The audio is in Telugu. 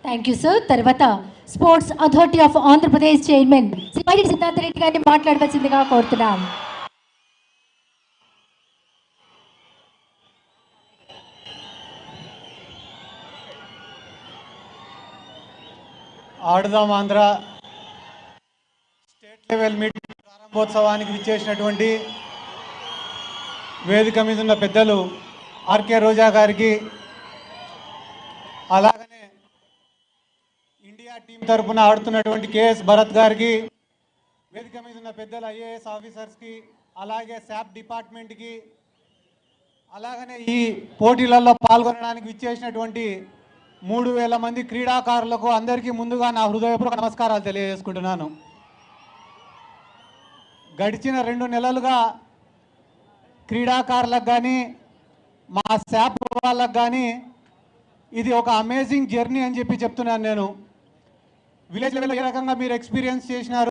Thank you sir. తర్వాత sports authority of Andhra Pradesh chairman Shri YD Siddhartha Reddy గారిని మాట్లాడవలసిందిగా కోరుతున్నాం. Aadudam Andhra state level meeting ప్రారంభోత్సవానికి విచ్చేసినటువంటి వేదిక మీద ఉన్న పెద్దలు ఆర్కే రోజా గారికి, అలాగనే ఇండియా టీం తరఫున ఆడుతున్నటువంటి కేఎస్ భరత్ గారికి, వేదిక మీద ఉన్న పెద్దలు ఐఏఎస్ ఆఫీసర్స్కి, అలాగే శాప్ డిపార్ట్మెంట్కి, అలాగనే ఈ పోటీలలో పాల్గొనడానికి విచ్చేసినటువంటి 3000 మంది క్రీడాకారులకు అందరికీ ముందుగా నా హృదయపూర్వక నమస్కారాలు తెలియజేసుకుంటున్నాను. గడిచిన 2 నెలలుగా క్రీడాకారులకు కానీ మా శాప్ వాళ్ళకు కానీ ఇది ఒక అమేజింగ్ జర్నీ అని చెప్తున్నాను. నేను విలేజ్ లెవెల్లో ఏ రకంగా మీరు ఎక్స్పీరియన్స్ చేసినారు,